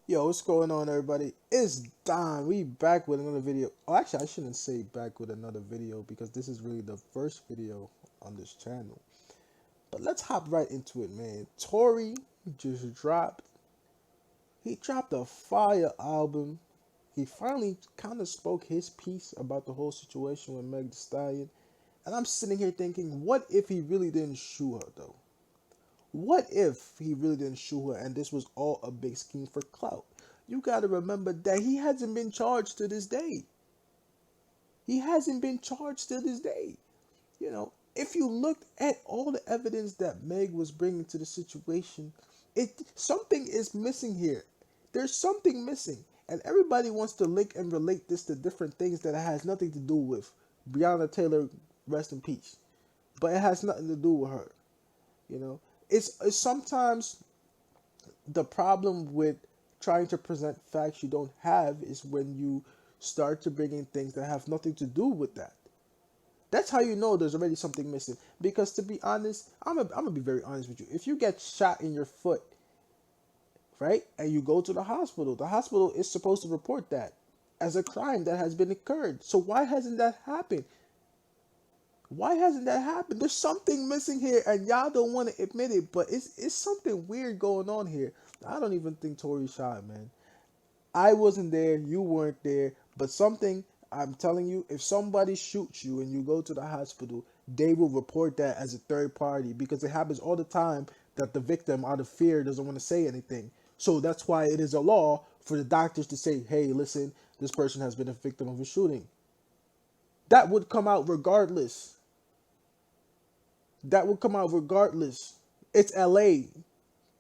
Yo, what's going on, everybody? It's Don. We back with another video. Oh, actually, I shouldn't say back with another video because this is really the first video on this channel. But let's hop right into it, man. Tory just dropped. He dropped a fire album. He finally kind of spoke his piece about the whole situation with Meg Thee Stallion. And I'm sitting here thinking, what if he really didn't shoot her, though? What if he really didn't shoot her and this was all a big scheme for clout? You gotta remember that he hasn't been charged to this day. He hasn't been charged to this day. If you looked at all the evidence that Meg was bringing to the situation, something is missing here. There's something missing, and everybody wants to link and relate this to different things that it has nothing to do with. Breonna Taylor, rest in peace, but it has nothing to do with her. You know, it's sometimes the problem with trying to present facts you don't have is when you start to bring in things that have nothing to do with that. That's how you know there's already something missing. Because to be honest, I'm gonna be very honest with you. If you get shot in your foot, right, and you go to the hospital is supposed to report that as a crime that has been occurred. So why hasn't that happened? Why hasn't that happened? There's something missing here, and y'all don't want to admit it, but it's something weird going on here. I don't even think Tory shot, man. I wasn't there, you weren't there, but something I'm telling you, if somebody shoots you and you go to the hospital, they will report that as a third party because it happens all the time that the victim, out of fear, doesn't want to say anything. So that's why it is a law for the doctors to say, hey, listen, this person has been a victim of a shooting. That would come out regardless. That would come out regardless. It's LA.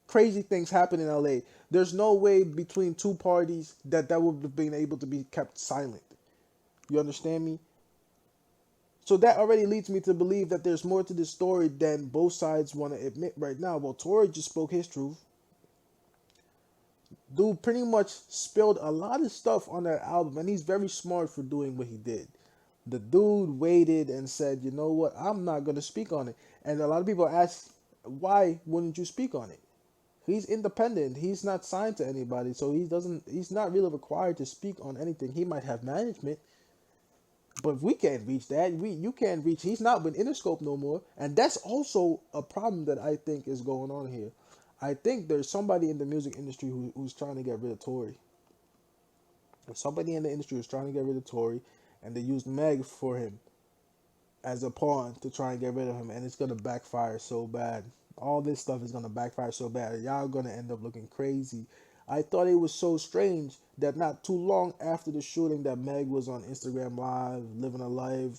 Crazy things happen in LA. There's no way between two parties that would have been able to be kept silent. You understand me? So that already leads me to believe that there's more to this story than both sides want to admit right now. Well, Tory just spoke his truth. Dude pretty much spilled a lot of stuff on that album, and he's very smart for doing what he did. The dude waited and said, you know what, I'm not going to speak on it. And a lot of people ask, why wouldn't you speak on it? He's independent. He's not signed to anybody, so he's not really required to speak on anything. He might have management, but we can't reach that. You can't reach. He's not with Interscope no more, and that's also a problem that I think is going on here. I think there's somebody in the music industry who's trying to get rid of Tory. Somebody in the industry was trying to get rid of Tory, and they used Meg for him as a pawn to try and get rid of him, and it's gonna backfire so bad. All this stuff is gonna backfire so bad. Y'all gonna end up looking crazy. I thought it was so strange that not too long after the shooting that Meg was on Instagram Live, living a life,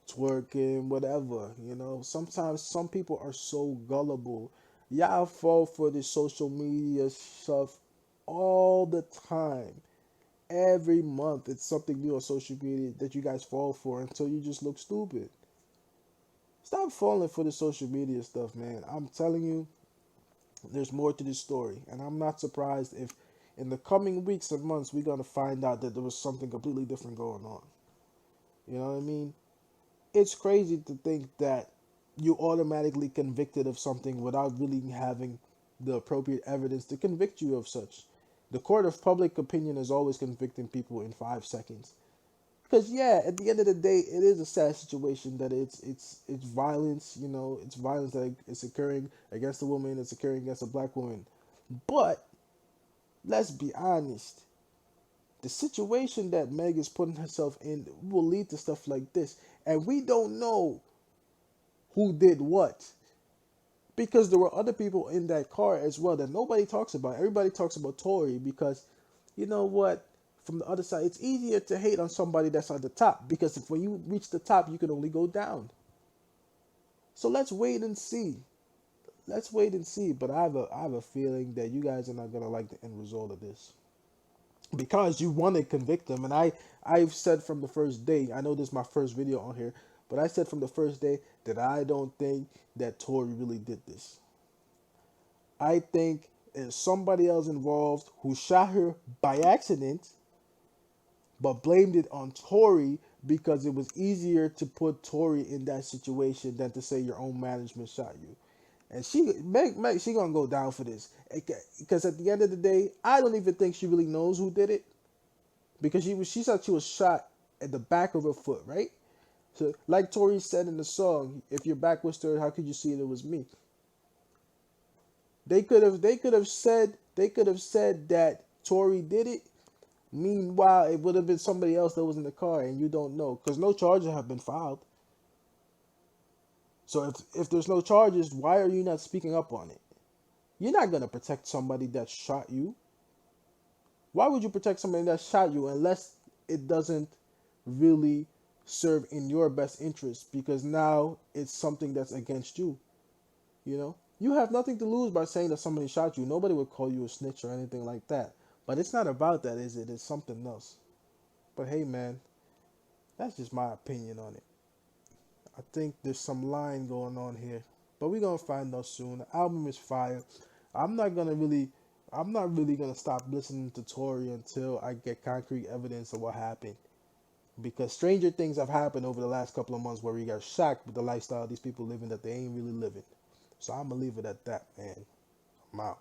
twerking, whatever. Sometimes some people are so gullible. Y'all fall for this social media stuff all the time. Every month, it's something new on social media that you guys fall for until you just look stupid. Stop falling for the social media stuff, man. I'm telling you, there's more to this story. And I'm not surprised if in the coming weeks and months we're going to find out that there was something completely different going on. You know what I mean? It's crazy to think that you automatically convicted of something without really having the appropriate evidence to convict you of such. The court of public opinion is always convicting people in 5 seconds. Because yeah, at the end of the day, it is a sad situation that it's violence. It's violence that is occurring against a woman. It's occurring against a black woman. But let's be honest. The situation that Meg is putting herself in will lead to stuff like this, and we don't know who did what because there were other people in that car as well that nobody talks about. Everybody talks about Tory because you know what? From the other side, it's easier to hate on somebody that's on the top because if when you reach the top, you can only go down. So let's wait and see. Let's wait and see. But I have a feeling that you guys are not gonna like the end result of this because you want to convict them. And I've said from the first day. I know this is my first video on here, but I said from the first day that I don't think that Tory really did this. I think there's somebody else involved who shot her by accident but blamed it on Tory because it was easier to put Tory in that situation than to say your own management shot you. And Meg, she gonna go down for this. Because at the end of the day, I don't even think she really knows who did it. Because she said she was shot at the back of her foot, right? So, like Tory said in the song, if your back was turned, how could you see it was me? They could have said that Tory did it. Meanwhile, it would have been somebody else that was in the car, and you don't know because no charges have been filed. So if there's no charges, why are you not speaking up on it? You're not gonna protect somebody that shot you. Why would you protect somebody that shot you unless it doesn't really serve in your best interest? Because now it's something that's against you. You have nothing to lose by saying that somebody shot you. Nobody would call you a snitch or anything like that. But it's not about that, is it? It's something else. But hey, man, that's just my opinion on it. I think there's some line going on here, but we're gonna find out soon. The album is fire. I'm not gonna really, I'm not really gonna stop listening to Tory until I get concrete evidence of what happened. Because stranger things have happened over the last couple of months where we got shocked with the lifestyle these people living that they ain't really living. So I'm gonna leave it at that, man. I'm out.